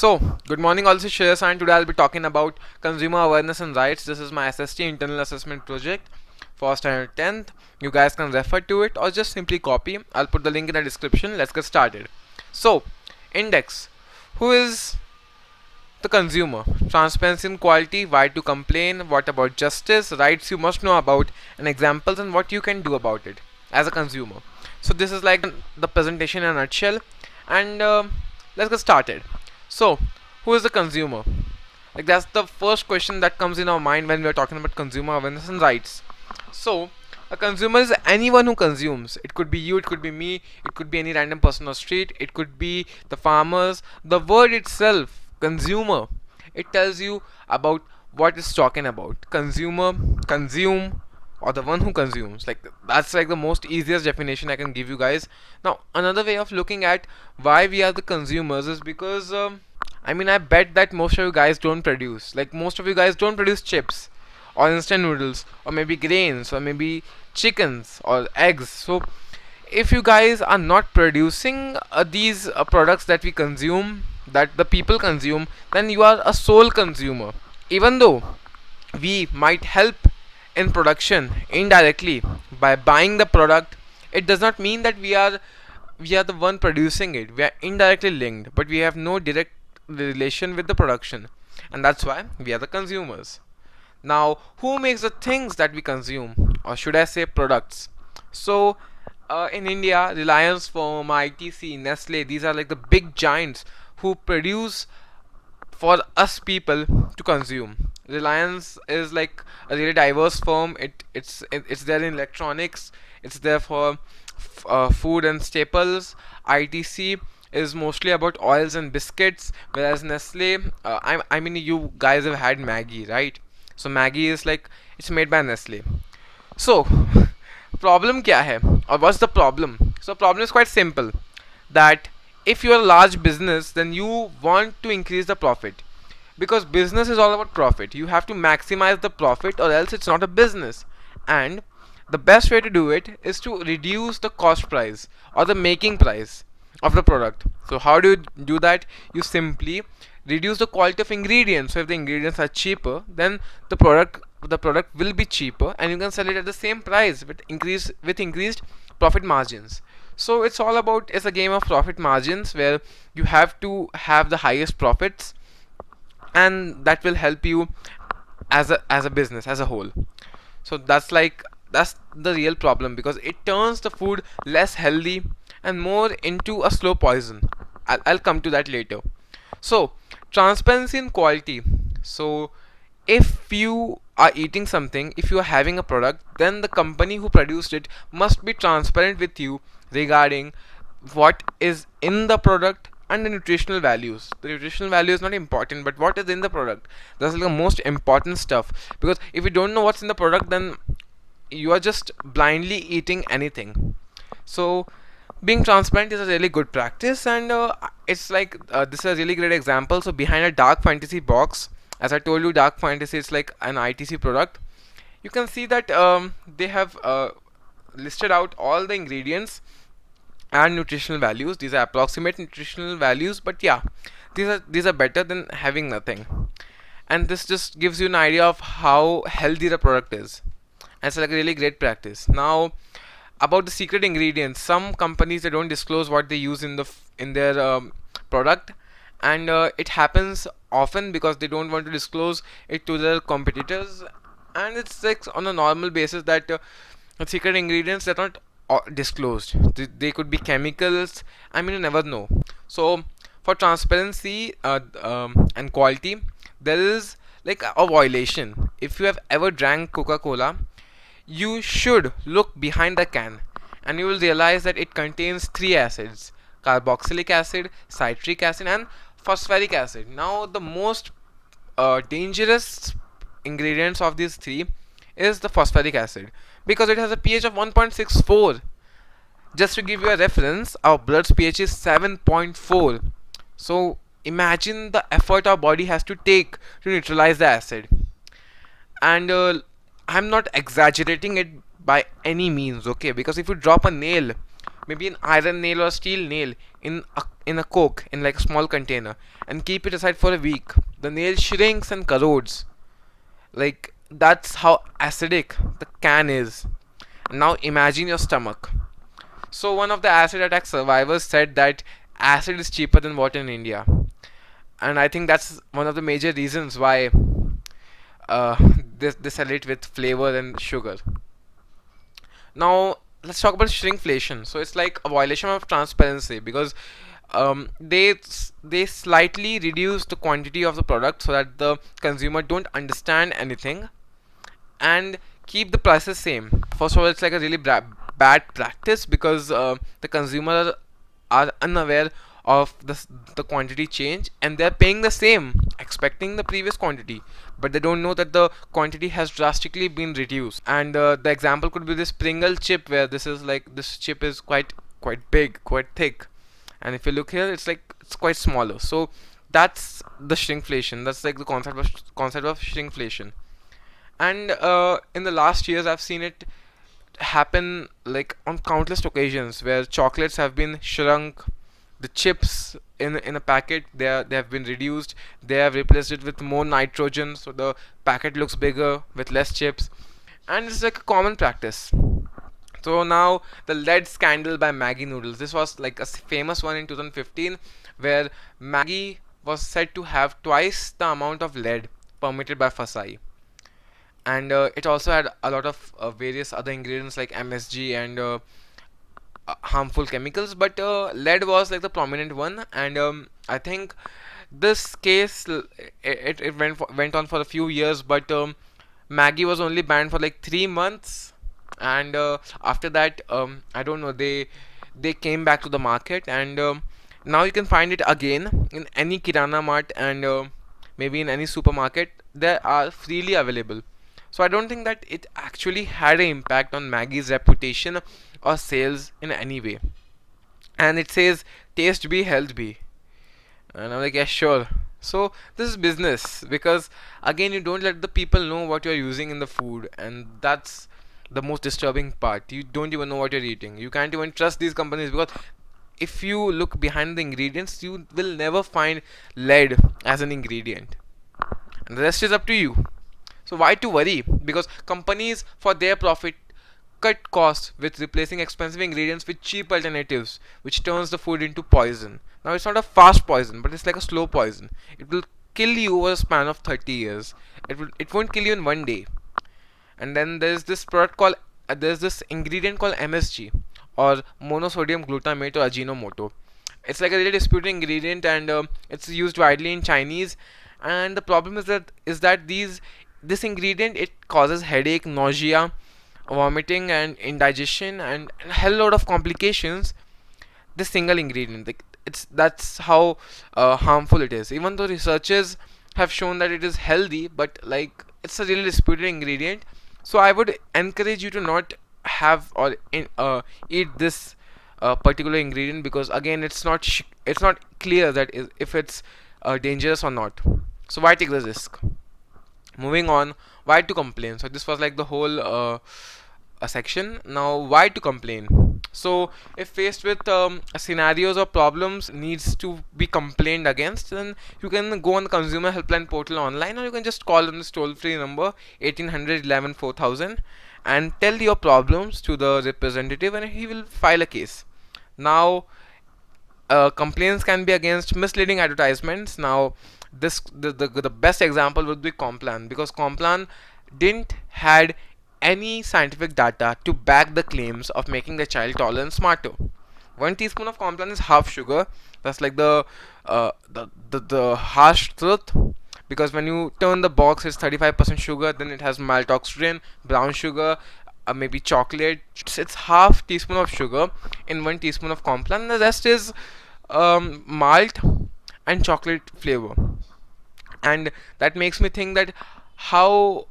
Good morning, also Shreyas, and today I'll be talking about consumer awareness and rights. This is my SST internal assessment project for standard 10th. You guys can refer to it or just simply copy. I'll put the link in the description. Let's get started. So, index. Who is the consumer? Transparency and quality. Why to complain? What about justice? Rights you must know about, and examples and what you can do about it as a consumer. So, this is like the presentation in a nutshell, and let's get started. So, who is the consumer? Like that's the first question that comes in our mind when we are talking about consumer awareness and rights. So, a consumer is anyone who consumes. It could be you, it could be me, it could be any random person on the street, it could be the farmers. The word itself, consumer, it tells you about what it's talking about. Consumer, consume, or the one who consumes. Like that's like the most easiest definition I can give you guys. Now, another way of looking at why we are the consumers is because I bet that most of you guys don't produce. Like most of you guys don't produce chips or instant noodles or maybe grains or maybe chickens or eggs. So if you guys are not producing these products that we consume, that the people consume, then you are a sole consumer. Even though we might help in production indirectly by buying the product, it does not mean that we are the one producing it. We are indirectly linked, but we have no direct relation with the production, and that's why we are the consumers. Now, who makes the things that we consume, or should I say products? So in India, Reliance Firm, ITC, Nestle, these are like the big giants who produce for us people to consume. Reliance is like a really diverse firm. It's there in electronics. It's there for food and staples. ITC is mostly about oils and biscuits, whereas Nestle, I mean you guys have had Maggie, right? So Maggie is like it's made by Nestle. So problem kya hai, or what's the problem? So problem is quite simple, that if you're a large business, then you want to increase the profit, because business is all about profit. You have to maximize the profit or else it's not a business. And the best way to do it is to reduce the cost price or the making price of the product. So how do you do that? You simply reduce the quality of ingredients. So if the ingredients are cheaper, then the product will be cheaper, and you can sell it at the same price with increased profit margins. So it's a game of profit margins, where you have to have the highest profits, and that will help you as a business as a whole. So that's the real problem, because it turns the food less healthy and more into a slow poison. I'll come to that later. So, transparency and quality. So, if you are eating something, if you are having a product, then the company who produced it must be transparent with you regarding what is in the product and the nutritional values. The nutritional value is not important, but what is in the product, that's like the most important stuff. Because if you don't know what's in the product, then you are just blindly eating anything. So being transparent is a really good practice, and it's like this is a really great example. So behind a dark fantasy box, as I told you, dark fantasy is like an ITC product. You can see that they have listed out all the ingredients and nutritional values. These are approximate nutritional values, but yeah, these are better than having nothing. And this just gives you an idea of how healthy the product is, and it's like a really great practice. Now, about the secret ingredients, some companies, they don't disclose what they use in their product, and it happens often because they don't want to disclose it to their competitors. And it's like on a normal basis that the secret ingredients, they're not disclosed. They could be chemicals. I mean, you never know. So for transparency and quality, there is like a violation. If you have ever drank Coca-Cola, you should look behind the can, and you will realize that it contains three acids: carboxylic acid, citric acid, and phosphoric acid. Now, the most dangerous ingredients of these three is the phosphoric acid, because it has a pH of 1.64. Just to give you a reference, our blood's pH is 7.4. So imagine the effort our body has to take to neutralize the acid. And I'm not exaggerating it by any means, okay? Because if you drop a nail maybe an iron nail or a steel nail in a coke in like a small container and keep it aside for a week, the nail shrinks and corrodes. Like that's how acidic the can is. Now imagine your stomach. So one of the acid attack survivors said that acid is cheaper than water in India, and I think that's one of the major reasons why uh, they sell it with flavor and sugar. Now let's talk about shrinkflation. So it's like a violation of transparency because they slightly reduce the quantity of the product so that the consumer don't understand anything and keep the prices same. First of all, it's like a really bad practice because the consumer are unaware of the quantity change and they're paying the same expecting the previous quantity, but they don't know that the quantity has drastically been reduced. And the example could be this Pringle chip, where this is like this chip is quite big, quite thick, and if you look here it's like it's quite smaller. So that's the shrinkflation. That's like the concept of shrinkflation. And in the last years I've seen it happen like on countless occasions where chocolates have been shrunk, the chips in a packet they have been reduced, they have replaced it with more nitrogen so the packet looks bigger with less chips, and it's like a common practice. So now the lead scandal by Maggie noodles, this was like a famous one in 2015 where Maggie was said to have twice the amount of lead permitted by FSI, and it also had a lot of various other ingredients like MSG and harmful chemicals, but lead was like the prominent one. And I think this case it went on for a few years, but Maggie was only banned for like 3 months, and after that I don't know, they came back to the market, and now you can find it again in any kirana mart and maybe in any supermarket. They are freely available. So I don't think that it actually had an impact on Maggie's reputation or sales in any way. And it says taste be, health be, and I'm like, yeah, sure. So this is business because again you don't let the people know what you're using in the food, and that's the most disturbing part. You don't even know what you're eating. You can't even trust these companies because if you look behind the ingredients, you will never find lead as an ingredient, and the rest is up to you. So why to worry? Because companies, for their profit, cut costs with replacing expensive ingredients with cheap alternatives, which turns the food into poison. Now it's not a fast poison, but it's like a slow poison. It will kill you over a span of 30 years. It won't kill you in one day. And then there's this ingredient called MSG, or monosodium glutamate, or Ajinomoto. It's like a really disputed ingredient, and it's used widely in Chinese. And the problem is that this ingredient, it causes headache, nausea, vomiting, and indigestion, and a hell lot of complications. This single ingredient, like, it's that's how harmful it is. Even though researchers have shown that it is healthy, but like it's a really disputed ingredient. So I would encourage you to not have or eat this particular ingredient, because again it's not clear that if it's dangerous or not. So why take the risk? Moving on, why to complain? So this was like the whole a section. Now why to complain? So if faced with scenarios or problems needs to be complained against, then you can go on the consumer helpline portal online, or you can just call on this toll free number 1800 11 4000 and tell your problems to the representative, and he will file a case. Now complaints can be against misleading advertisements. Now the best example would be Complan, because Complan didn't had any scientific data to back the claims of making the child taller and smarter. 1 teaspoon of Complan is half sugar. That's like the harsh truth, because when you turn the box, it's 35% sugar, then it has maltodextrin, brown sugar, maybe chocolate. It's half teaspoon of sugar in 1 teaspoon of Complan. The rest is malt and chocolate flavor. And that makes me think that how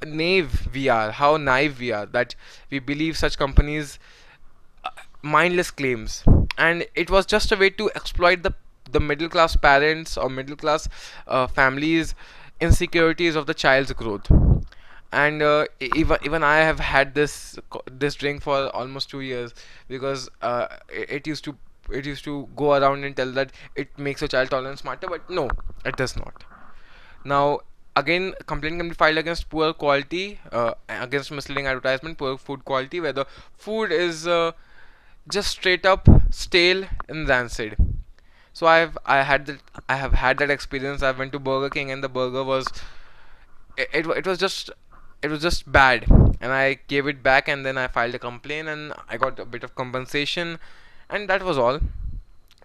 how naive we are, that we believe such companies mindless claims, and it was just a way to exploit the middle class parents or middle class families insecurities of the child's growth. And even I have had this drink for almost 2 years, because it used to go around and tell that it makes your child tolerant smarter, but no, it does not. Now, again, complaint can be filed against poor quality, against misleading advertisement, poor food quality, where the food is just straight up stale and rancid. So I have had that experience. I went to Burger King and the burger was it was just bad, and I gave it back, and then I filed a complaint and I got a bit of compensation, and that was all.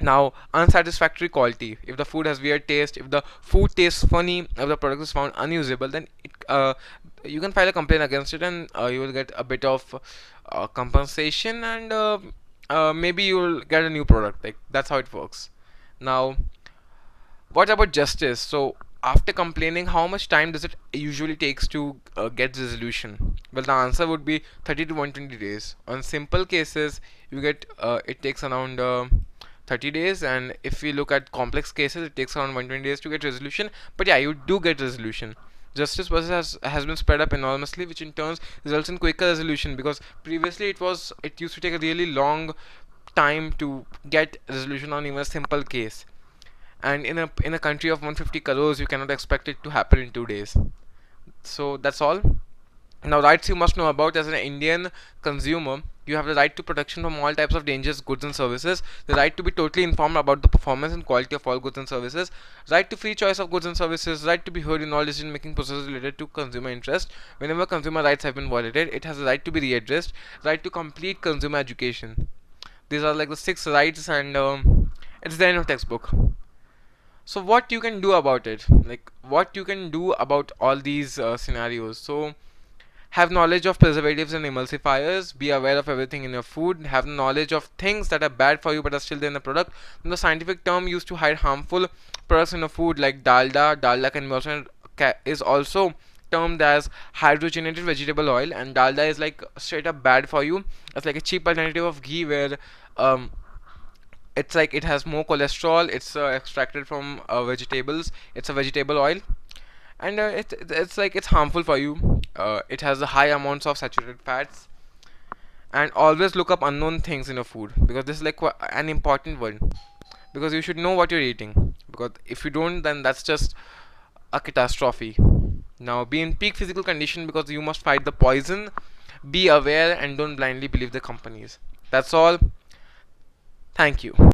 Now, unsatisfactory quality. If the food has weird taste, if the food tastes funny, if the product is found unusable, then you can file a complaint against it, and you will get a bit of compensation, and maybe you will get a new product. Like, that's how it works. Now, what about justice? So, after complaining, how much time does it usually takes to get resolution? Well, the answer would be 30 to 120 days. On simple cases, you get it takes around 30 days, and if we look at complex cases, it takes around 120 days to get resolution. But yeah, you do get resolution. Justice process has been sped up enormously, which in turn results in quicker resolution, because previously it used to take a really long time to get resolution on even a simple case, and in a country of 150 crores, you cannot expect it to happen in 2 days. So that's all. Now, rights you must know about. As an Indian consumer, you have the right to protection from all types of dangerous goods and services, the right to be totally informed about the performance and quality of all goods and services, right to free choice of goods and services, right to be heard in all decision making processes related to consumer interest. Whenever consumer rights have been violated, it has the right to be readdressed, right to complete consumer education. These are like the six rights, and it's the end of textbook. So what you can do about it, like what you can do about all these scenarios. So, have knowledge of preservatives and emulsifiers, be aware of everything in your food, have knowledge of things that are bad for you but are still there in the product. And the scientific term used to hide harmful products in a food, like dalda can be also is also termed as hydrogenated vegetable oil, and dalda is like straight up bad for you. It's like a cheap alternative of ghee, where um, it's like it has more cholesterol. It's extracted from vegetables. It's a vegetable oil, and it's like it's harmful for you. It has a high amounts of saturated fats. And always look up unknown things in your food, because this is like an important one, because you should know what you're eating, because if you don't, then that's just a catastrophe. Now, be in peak physical condition, because you must fight the poison. Be aware and don't blindly believe the companies. That's all. Thank you.